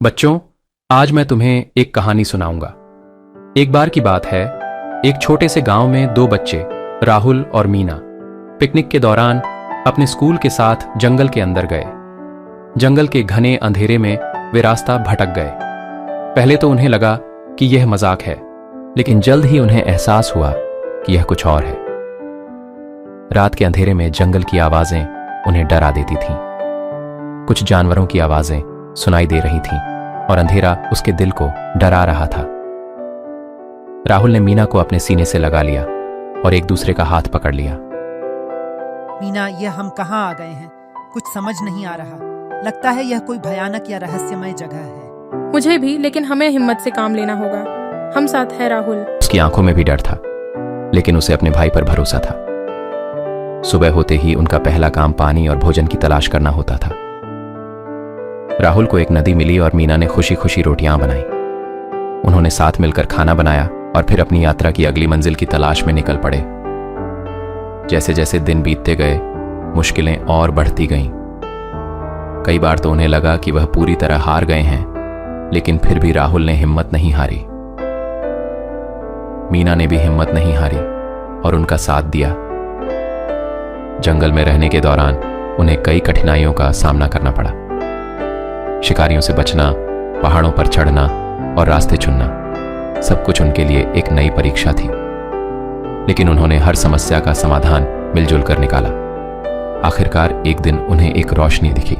बच्चों, आज मैं तुम्हें एक कहानी सुनाऊंगा। एक बार की बात है, एक छोटे से गांव में दो बच्चे राहुल और मीना पिकनिक के दौरान अपने स्कूल के साथ जंगल के अंदर गए। जंगल के घने अंधेरे में वे रास्ता भटक गए। पहले तो उन्हें लगा कि यह मजाक है, लेकिन जल्द ही उन्हें एहसास हुआ कि यह कुछ और है। रात के अंधेरे में जंगल की आवाजें उन्हें डरा देती थीं। कुछ जानवरों की आवाजें सुनाई दे रही थीं और अंधेरा उसके दिल को डरा रहा था। राहुल ने मीना को अपने सीने से लगा लिया और एक दूसरे का हाथ पकड़ लिया। मीना, यह हम कहाँ आ गए हैं? कुछ समझ नहीं आ रहा। लगता है यह कोई भयानक या रहस्यमय जगह है। मुझे भी, लेकिन हमें हिम्मत से काम लेना होगा। हम साथ हैं राहुल। उसकी आंखों में भी डर था, लेकिन उसे अपने भाई पर भरोसा था। सुबह होते ही उनका पहला काम पानी और भोजन की तलाश करना होता था। राहुल को एक नदी मिली और मीना ने खुशी खुशी रोटियां बनाई। उन्होंने साथ मिलकर खाना बनाया और फिर अपनी यात्रा की अगली मंजिल की तलाश में निकल पड़े। जैसे जैसे दिन बीतते गए, मुश्किलें और बढ़ती गईं। कई बार तो उन्हें लगा कि वह पूरी तरह हार गए हैं, लेकिन फिर भी राहुल ने हिम्मत नहीं हारी। मीना ने भी हिम्मत नहीं हारी और उनका साथ दिया। जंगल में रहने के दौरान उन्हें कई कठिनाइयों का सामना करना पड़ा। शिकारियों से बचना, पहाड़ों पर चढ़ना और रास्ते चुनना, सब कुछ उनके लिए एक नई परीक्षा थी। लेकिन उन्होंने हर समस्या का समाधान मिलजुल कर निकाला। आखिरकार एक दिन उन्हें एक रोशनी दिखी।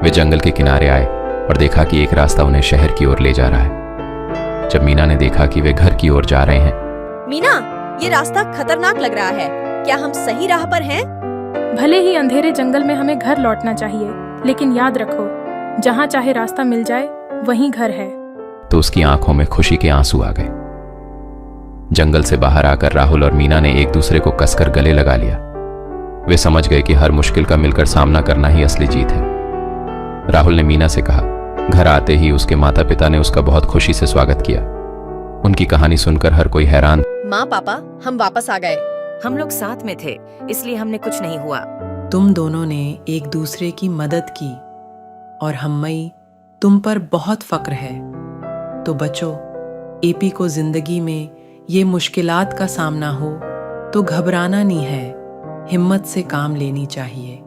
वे जंगल के किनारे आए और देखा कि एक रास्ता उन्हें शहर की ओर ले जा रहा है। जब मीना ने देखा कि वे घर की ओर जा रहे हैं, मीना, ये रास्ता खतरनाक लग रहा है। क्या हम सही राह पर हैं? भले ही अंधेरे जंगल में हमें घर लौटना चाहिए, लेकिन याद रखो, जहाँ चाहे रास्ता मिल जाए वहीं घर है। तो उसकी आंखों में खुशी के आंसू आ गए। जंगल से बाहर आकर राहुल और मीना ने एक दूसरे को कसकर गले लगा लिया। वे समझ गए कि हर मुश्किल का मिलकर सामना करना ही असली जीत है। राहुल ने मीना से कहा। घर आते ही उसके माता पिता ने उसका बहुत खुशी से स्वागत किया। उनकी कहानी सुनकर हर कोई हैरान। माँ, पापा, हम वापस आ गए। हम लोग साथ में थे, इसलिए हमने कुछ नहीं हुआ। तुम दोनों ने एक दूसरे की मदद की और हम्मई, तुम पर बहुत फक्र है। तो बच्चों, एपी को जिंदगी में ये मुश्किलात का सामना हो तो घबराना नहीं है, हिम्मत से काम लेनी चाहिए।